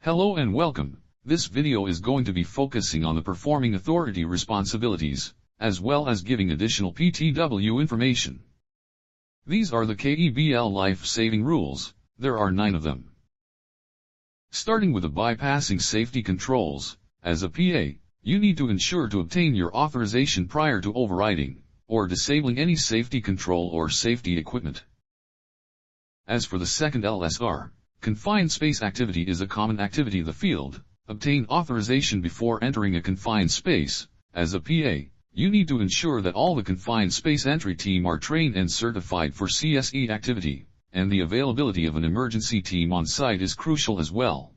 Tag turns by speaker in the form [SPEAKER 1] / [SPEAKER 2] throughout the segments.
[SPEAKER 1] Hello and welcome. This video is going to be focusing on the performing authority responsibilities, as well as giving additional PTW information. These are the KEBL life-saving rules. There are 9 of them. Starting with the bypassing safety controls, as a PA, you need to ensure to obtain your authorization prior to overriding, or disabling any safety control or safety equipment. As for the second LSR, confined space activity is a common activity of the field. Obtain authorization before entering a confined space. As a PA, you need to ensure that all the confined space entry team are trained and certified for CSE activity, and the availability of an emergency team on site is crucial as well.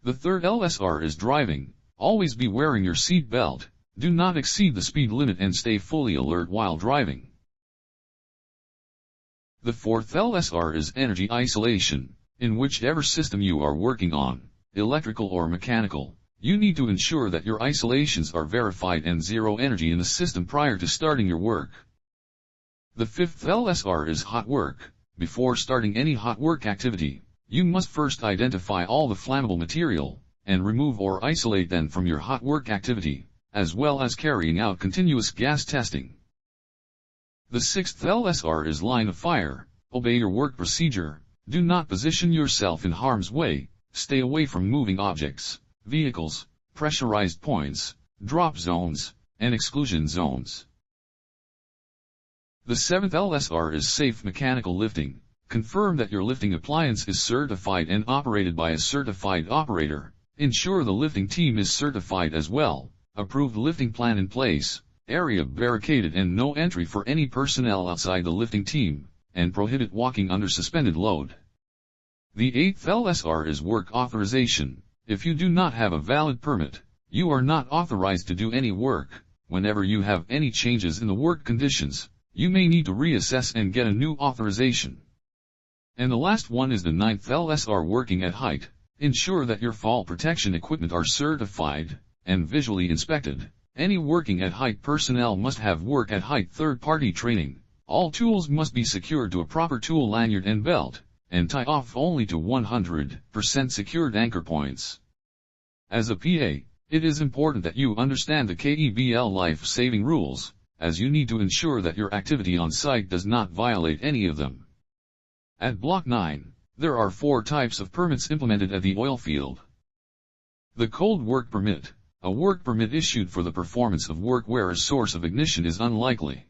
[SPEAKER 1] The third LSR is driving. Always be wearing your seat belt. Do not exceed the speed limit and stay fully alert while driving. The fourth LSR is energy isolation. In whichever system you are working on, electrical or mechanical, you need to ensure that your isolations are verified and zero energy in the system prior to starting your work. The fifth LSR is hot work. Before starting any hot work activity, you must first identify all the flammable material, and remove or isolate them from your hot work activity, as well as carrying out continuous gas testing. The sixth LSR is line of fire. Obey your work procedure. Do not position yourself in harm's way. Stay away from moving objects, vehicles, pressurized points, drop zones, and exclusion zones. The seventh LSR is safe mechanical lifting. Confirm that your lifting appliance is certified and operated by a certified operator. Ensure the lifting team is certified as well. Approved lifting plan in place. Area barricaded and no entry for any personnel outside the lifting team, and prohibit walking under suspended load. The eighth LSR is work authorization. If you do not have a valid permit, you are not authorized to do any work. Whenever you have any changes in the work conditions, you may need to reassess and get a new authorization. And the last one is the ninth LSR, working at height. Ensure that your fall protection equipment are certified and visually inspected. Any working at height personnel must have work at height third-party training. All tools must be secured to a proper tool lanyard and belt, and tie off only to 100% secured anchor points. As a PA, it is important that you understand the KEBL life-saving rules, as you need to ensure that your activity on site does not violate any of them. At Block 9, there are 4 types of permits implemented at the oil field. The cold work permit. A work permit issued for the performance of work where a source of ignition is unlikely.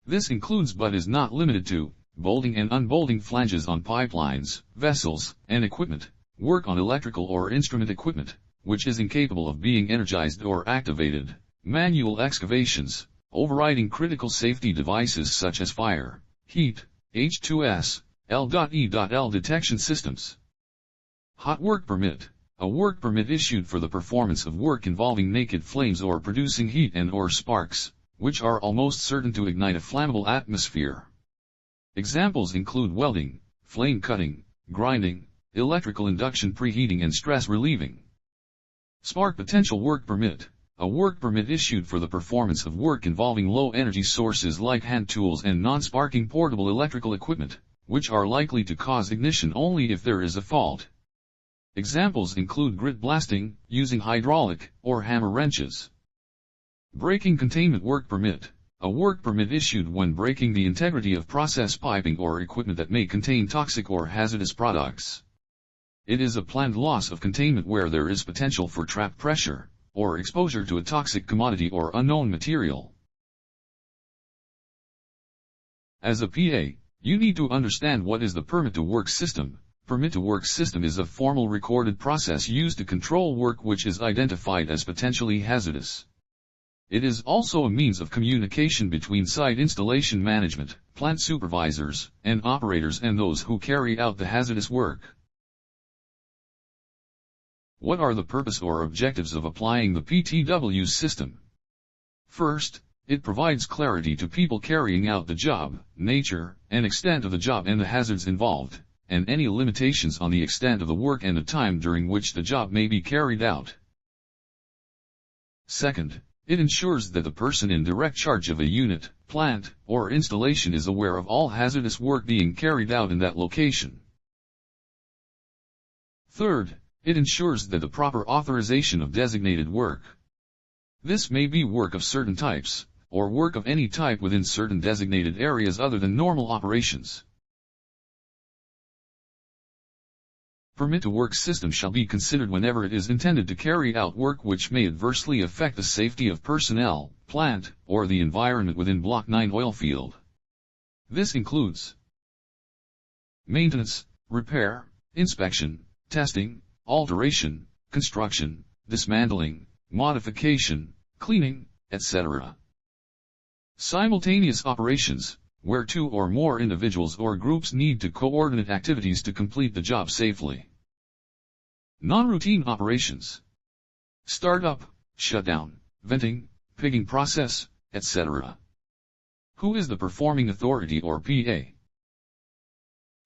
[SPEAKER 1] This includes but is not limited to bolting and unbolting flanges on pipelines, vessels, and equipment, work on electrical or instrument equipment, which is incapable of being energized or activated, manual excavations, overriding critical safety devices such as fire, heat, H2S, L.E.L. detection systems. Hot work permit. A work permit issued for the performance of work involving naked flames or producing heat and/or sparks, which are almost certain to ignite a flammable atmosphere. Examples include welding, flame cutting, grinding, electrical induction preheating and stress relieving. Spark potential work permit. A work permit issued for the performance of work involving low energy sources like hand tools and non-sparking portable electrical equipment, which are likely to cause ignition only if there is a fault. Examples include grit blasting, using hydraulic or hammer wrenches. Braking containment work permit. A work permit issued when breaking the integrity of process piping or equipment that may contain toxic or hazardous products. It is a planned loss of containment where there is potential for trap pressure, or exposure to a toxic commodity or unknown material. As a PA, you need to understand what is the permit to work system. Permit to work system is a formal recorded process used to control work which is identified as potentially hazardous. It is also a means of communication between site installation management, plant supervisors, and operators and those who carry out the hazardous work. What are the purpose or objectives of applying the PTW system? First, it provides clarity to people carrying out the job, nature and extent of the job and the hazards involved, and any limitations on the extent of the work and the time during which the job may be carried out. Second, it ensures that the person in direct charge of a unit, plant, or installation is aware of all hazardous work being carried out in that location. Third, it ensures that the proper authorization of designated work. This may be work of certain types, or work of any type within certain designated areas other than normal operations. Permit to work system shall be considered whenever it is intended to carry out work which may adversely affect the safety of personnel, plant, or the environment within Block 9 oil field. This includes maintenance, repair, inspection, testing, alteration, construction, dismantling, modification, cleaning, etc. Simultaneous operations, where two or more individuals or groups need to coordinate activities to complete the job safely. Non-routine operations. Startup, shutdown, venting, pigging process, etc. Who is the performing authority or PA?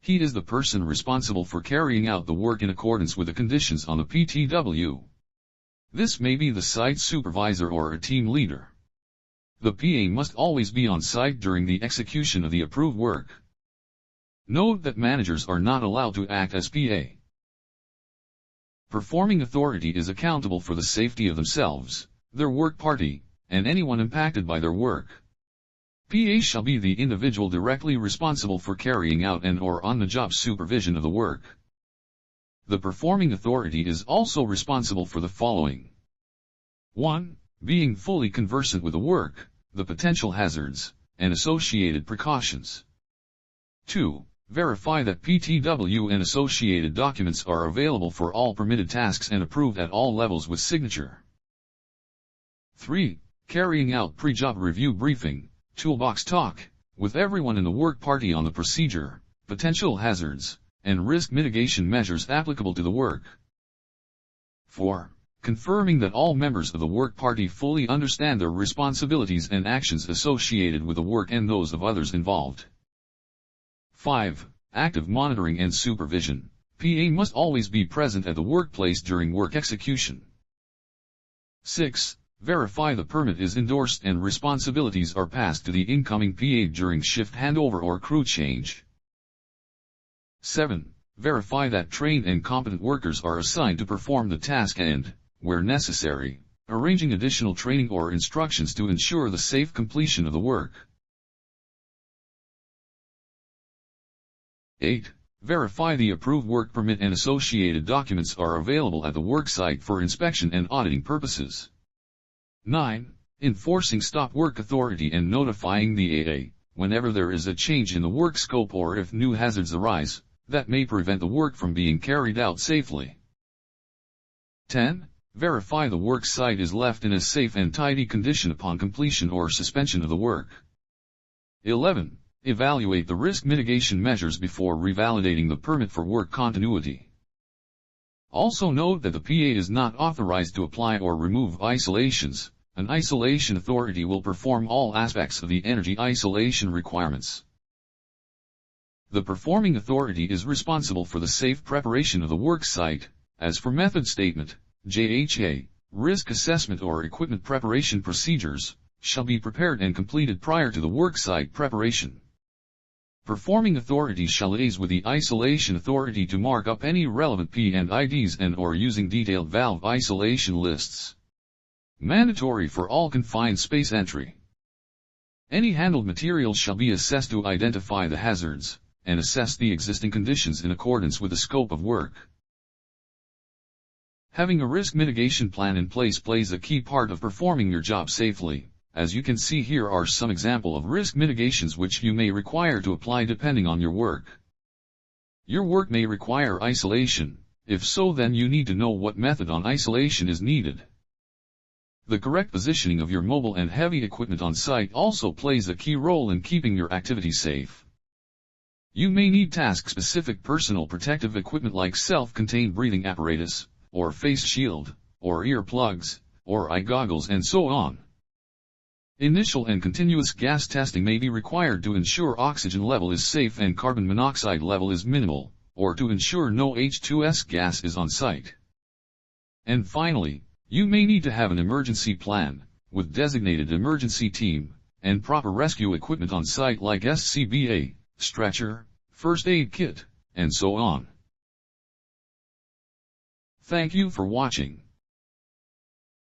[SPEAKER 1] He is the person responsible for carrying out the work in accordance with the conditions on the PTW. This may be the site supervisor or a team leader. The PA must always be on site during the execution of the approved work. Note that managers are not allowed to act as PA. Performing authority is accountable for the safety of themselves, their work party, and anyone impacted by their work. PA shall be the individual directly responsible for carrying out and or on-the-job supervision of the work. The performing authority is also responsible for the following. 1. Being fully conversant with the work, the potential hazards, and associated precautions. 2. Verify that PTW and associated documents are available for all permitted tasks and approved at all levels with signature. 3. Carrying out pre-job review briefing, toolbox talk, with everyone in the work party on the procedure, potential hazards, and risk mitigation measures applicable to the work. 4. Confirming that all members of the work party fully understand their responsibilities and actions associated with the work and those of others involved. 5. Active monitoring and supervision. PA must always be present at the workplace during work execution. 6. Verify the permit is endorsed and responsibilities are passed to the incoming PA during shift handover or crew change. 7. Verify that trained and competent workers are assigned to perform the task and, where necessary, arranging additional training or instructions to ensure the safe completion of the work. 8. Verify the approved work permit and associated documents are available at the worksite for inspection and auditing purposes. 9. Enforcing stop work authority and notifying the AA, whenever there is a change in the work scope or if new hazards arise, that may prevent the work from being carried out safely. 10. Verify the work site is left in a safe and tidy condition upon completion or suspension of the work. 11. Evaluate the risk mitigation measures before revalidating the permit for work continuity. Also note that the PA is not authorized to apply or remove isolations. An isolation authority will perform all aspects of the energy isolation requirements. The performing authority is responsible for the safe preparation of the work site. As for method statement, JHA, risk assessment or equipment preparation procedures, shall be prepared and completed prior to the work site preparation. Performing authority shall liaise with the isolation authority to mark up any relevant P&IDs and or using detailed valve isolation lists. Mandatory for all confined space entry. Any handled material shall be assessed to identify the hazards, and assess the existing conditions in accordance with the scope of work. Having a risk mitigation plan in place plays a key part of performing your job safely. As you can see, here are some examples of risk mitigations which you may require to apply depending on your work. Your work may require isolation. If so, then you need to know what method on isolation is needed. The correct positioning of your mobile and heavy equipment on site also plays a key role in keeping your activity safe. You may need task-specific personal protective equipment like self-contained breathing apparatus, or face shield, or ear plugs, or eye goggles and so on. Initial and continuous gas testing may be required to ensure oxygen level is safe and carbon monoxide level is minimal, or to ensure no H2S gas is on site. And finally, you may need to have an emergency plan, with designated emergency team, and proper rescue equipment on site like SCBA, stretcher, first aid kit, and so on. Thank you for watching.